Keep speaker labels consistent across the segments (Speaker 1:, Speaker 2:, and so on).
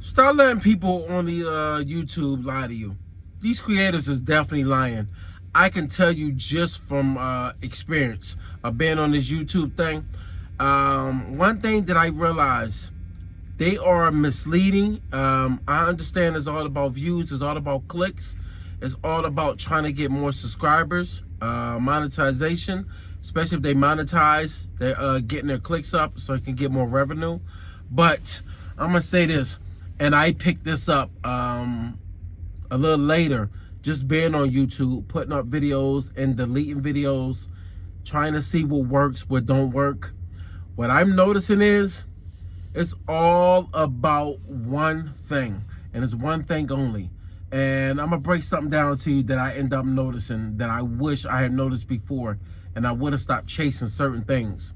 Speaker 1: Start letting people on the YouTube lie to you. These creators is definitely lying. I can tell you just from experience of being on this YouTube thing. One thing that I realized, they are misleading. I understand it's all about views, it's all about clicks, it's all about trying to get more subscribers, monetization, especially if they monetize, they're getting their clicks up so they can get more revenue. But I'm gonna say this, and I picked this up a little later, just being on YouTube, putting up videos and deleting videos, trying to see what works, what don't work. What I'm noticing is, it's all about one thing, and it's one thing only. And I'm gonna break something down to you that I end up noticing that I wish I had noticed before, and I would have stopped chasing certain things.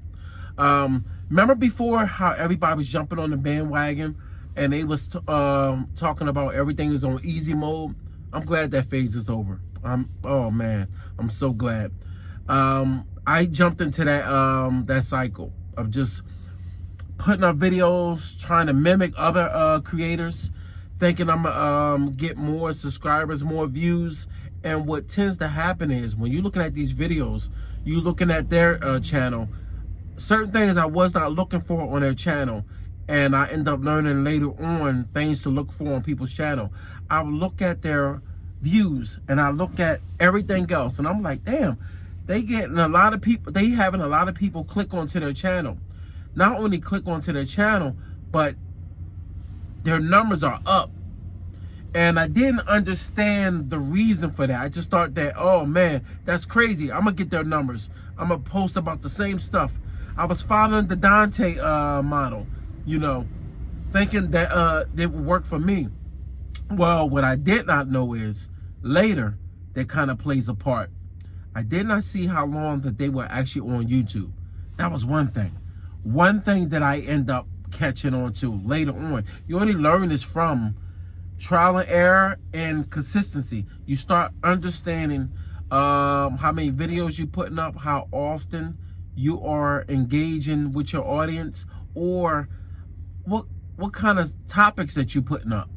Speaker 1: Remember before how everybody was jumping on the bandwagon and they was talking about everything is on easy mode? I'm glad that phase is over. Oh man, I'm so glad. I jumped into that cycle of just putting up videos, trying to mimic other creators, thinking I'm gonna get more subscribers, more views. And what tends to happen is, when you're looking at these videos, you're looking at their channel, certain things I was not looking for on their channel, and I end up learning later on things to look for on people's channel. I would look at their views and I look at everything else, and I'm like, damn, they getting a lot of people, they having a lot of people click onto their channel. Not only click onto their channel, but their numbers are up. And I didn't understand the reason for that. I just thought that, oh man, that's crazy. I'm gonna get their numbers. I'm gonna post about the same stuff. I was following the Dante model, you know, thinking that it would work for me. Well, what I did not know is, later, that kind of plays a part. I did not see how long that they were actually on YouTube. That was one thing. One thing that I end up catching on to later on. You only learn this from trial and error and consistency. You start understanding how many videos you're putting up, how often you are engaging with your audience, or what kind of topics that you're putting up,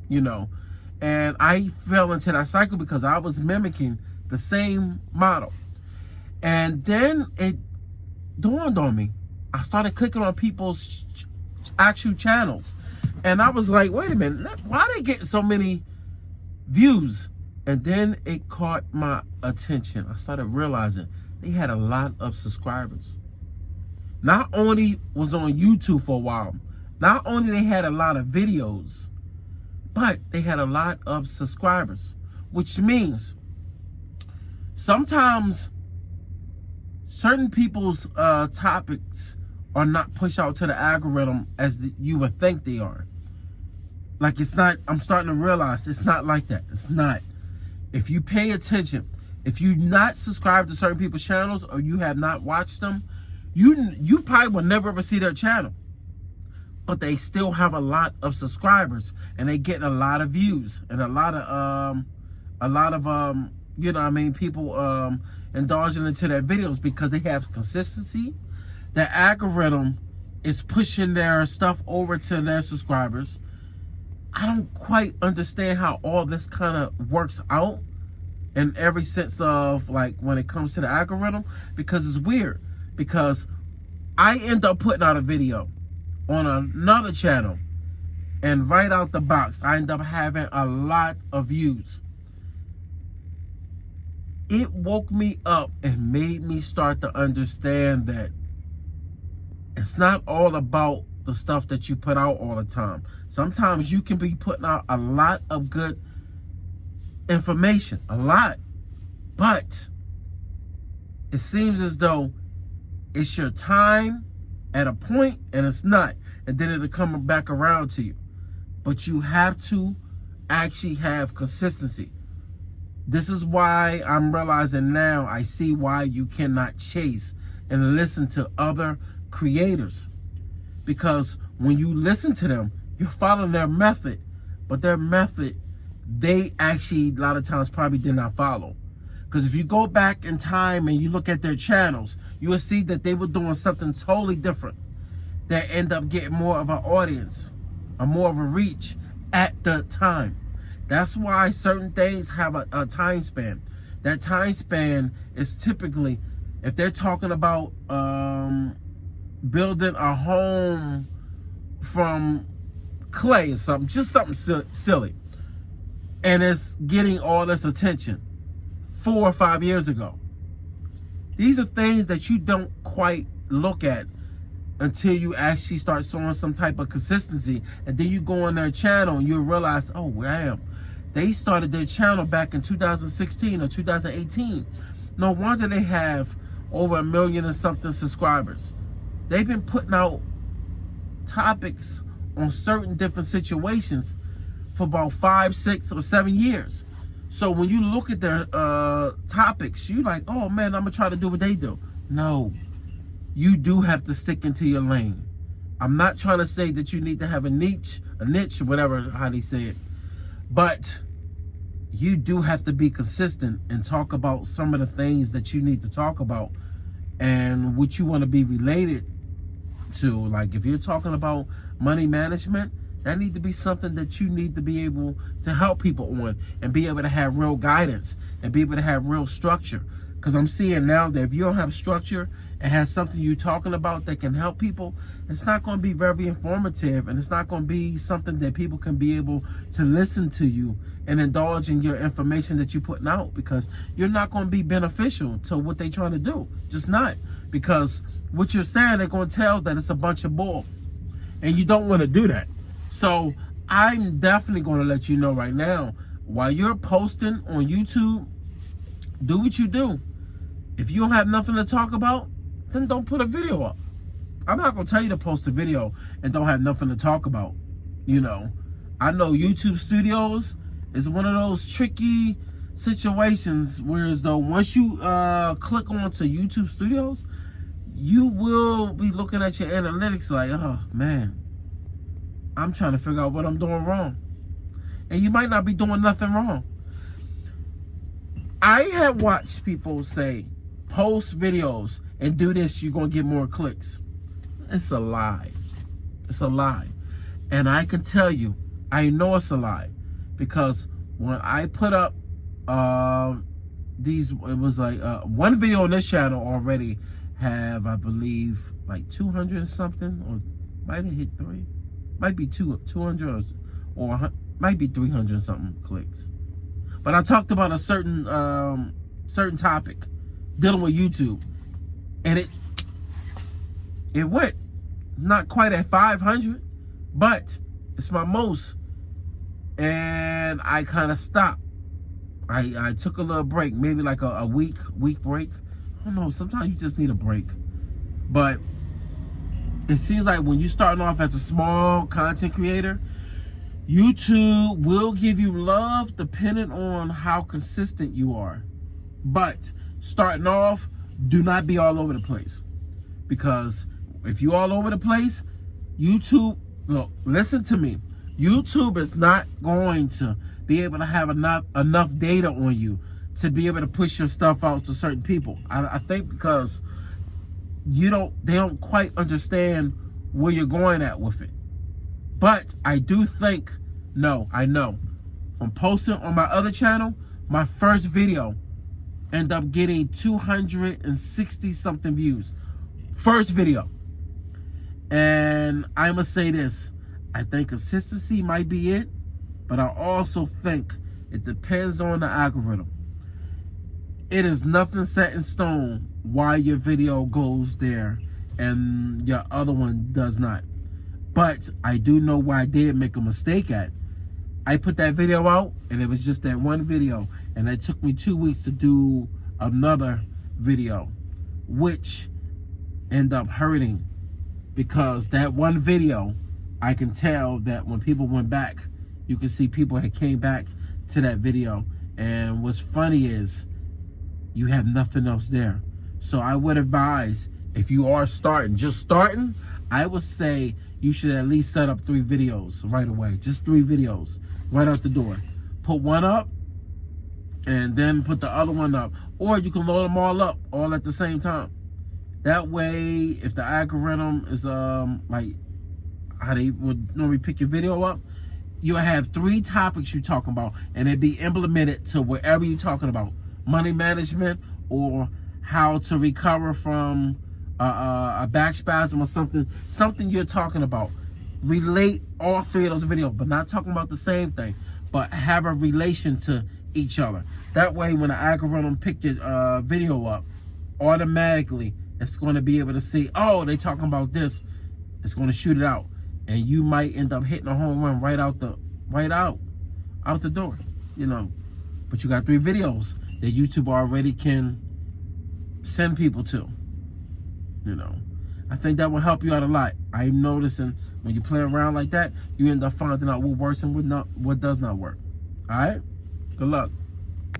Speaker 1: you know. And I fell into that cycle because I was mimicking the same model. And then it dawned on me. I started clicking on people's actual channels, and I was like, wait a minute, why are they getting so many views? And then it caught my attention. I started realizing they had a lot of subscribers. Not only was on YouTube for a while, not only they had a lot of videos, but they had a lot of subscribers, which means sometimes certain people's topics are not pushed out to the algorithm as you would think they are. Like, it's not, I'm starting to realize it's not like that. It's not. If you pay attention, if you not subscribe to certain people's channels, or you have not watched them, you probably will never ever see their channel. But they still have a lot of subscribers, and they get a lot of views, and a lot of you know what I mean, people indulging into their videos because they have consistency. The algorithm is pushing their stuff over to their subscribers. I don't quite understand how all this kind of works out in every sense of, like, when it comes to the algorithm, because it's weird. Because I end up putting out a video on another channel, and right out the box, I end up having a lot of views. It woke me up and made me start to understand that it's not all about the stuff that you put out all the time. Sometimes you can be putting out a lot of good information, a lot, but it seems as though it's your time at a point and it's not, and then it'll come back around to you. But you have to actually have consistency. This is why I'm realizing now, I see why you cannot chase and listen to other creators. Because when you listen to them, you're following their method, but their method, they actually a lot of times probably did not follow. Because if you go back in time and you look at their channels, you will see that they were doing something totally different that end up getting more of an audience, or more of a reach, at the time. That's why certain things have a time span. That time span is typically, if they're talking about building a home from clay or something, just something silly, and it's getting all this attention 4 or 5 years ago. These are things that you don't quite look at until you actually start showing some type of consistency, and then you go on their channel and you'll realize, oh damn, they started their channel back in 2016 or 2018. No wonder they have over 1 million and something subscribers. They've been putting out topics on certain different situations for about 5, 6, or 7 years. So when you look at their topics, you're like, oh man, I'm gonna try to do what they do. No, you do have to stick into your lane. I'm not trying to say that you need to have a niche, whatever how they say it, but you do have to be consistent and talk about some of the things that you need to talk about and what you want to be related to. Like if you're talking about money management, that needs to be something that you need to be able to help people on and be able to have real guidance and be able to have real structure. Because I'm seeing now that if you don't have structure and have something you're talking about that can help people, it's not going to be very informative, and it's not going to be something that people can be able to listen to you and indulge in your information that you're putting out, because you're not going to be beneficial to what they're trying to do. Just not. Because what you're saying, they're going to tell that it's a bunch of bull, and you don't want to do that. So I'm definitely going to let you know right now, while you're posting on YouTube, do what you do. If you don't have nothing to talk about, then don't put a video up. I'm not going to tell you to post a video and don't have nothing to talk about. You know, I know YouTube Studios is one of those tricky situations, whereas though once you click onto YouTube Studios, you will be looking at your analytics like, oh man, I'm trying to figure out what I'm doing wrong. And you might not be doing nothing wrong. I have watched people say, post videos and do this, you're going to get more clicks. It's a lie. It's a lie. And I can tell you, I know it's a lie. Because when I put up it was like one video on this channel already have, I believe, like 200 and something, or might have hit 3. Might be 200 or might be 300 and something clicks. But I talked about a certain topic dealing with YouTube, and it went not quite at 500, but it's my most. And I kind of stopped. I took a little break, maybe like a week break. I don't know, sometimes you just need a break. But it seems like when you're starting off as a small content creator, YouTube will give you love depending on how consistent you are. But starting off, do not be all over the place. Because if you're all over the place, YouTube, look, listen to me. YouTube is not going to be able to have enough data on you to be able to push your stuff out to certain people. I think because they don't quite understand where you're going at with it. But I do think, I know, from posting on my other channel, my first video ended up getting 260 something views. First video. And I must say this, I think consistency might be it, but I also think it depends on the algorithm. It is nothing set in stone why your video goes there and your other one does not. But I do know where I did make a mistake at. I put that video out, and it was just that one video, and it took me 2 weeks to do another video, which ended up hurting, because that one video, I can tell that when people went back, you can see people had came back to that video. And what's funny is you have nothing else there. So I would advise, if you are just starting, I would say you should at least set up 3 videos right away. Just 3 videos right out the door. Put one up and then put the other one up. Or you can load them all up all at the same time. That way, if the algorithm is like how they would normally pick your video up, you'll have 3 topics you're talking about, and it'll be implemented to wherever you're talking about. Money management, or how to recover from a back spasm, or something you're talking about. Relate all 3 of those videos, but not talking about the same thing, but have a relation to each other. That way, when the algorithm pick your video up, automatically it's going to be able to see, oh, they talking about this. It's going to shoot it out, and you might end up hitting a home run right out the door, you know. But you got 3 videos that YouTube already can send people to, you know. I think that will help you out a lot. I'm noticing when you play around like that, you end up finding out what works and what does not work. All right? Good luck.